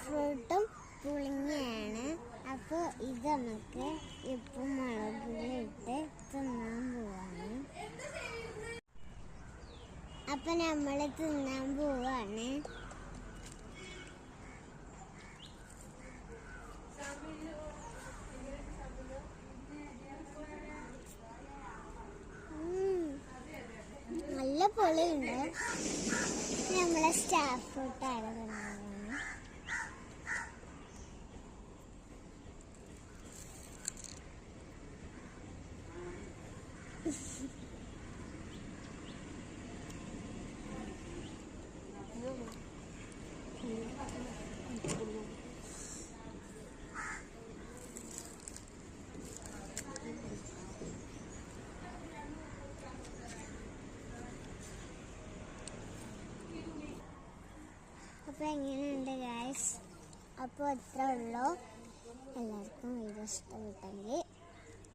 ഫ്രൂട്ടും പുളിങ്ങയാണ്. അപ്പോൾ ഇത് നമുക്ക് ഉപ്പും മുളകിലിട്ട് തിന്നാൻ പോവാണ്. അപ്പം നമ്മൾ തിന്നാൻ പോവാണ്. നല്ല പൊളിയുണ്ട്. നമ്മളെ സ്റ്റാർ ഫ്രൂട്ടാണ് തിന്നാൻ. അപ്പോൾ എങ്ങനെയുണ്ട് ഗൈസ്? അപ്പോൾ അത്രേ ഉള്ളൂ. എല്ലാവർക്കും വീഡിയോ ഇഷ്ടപ്പെട്ടെങ്കിൽ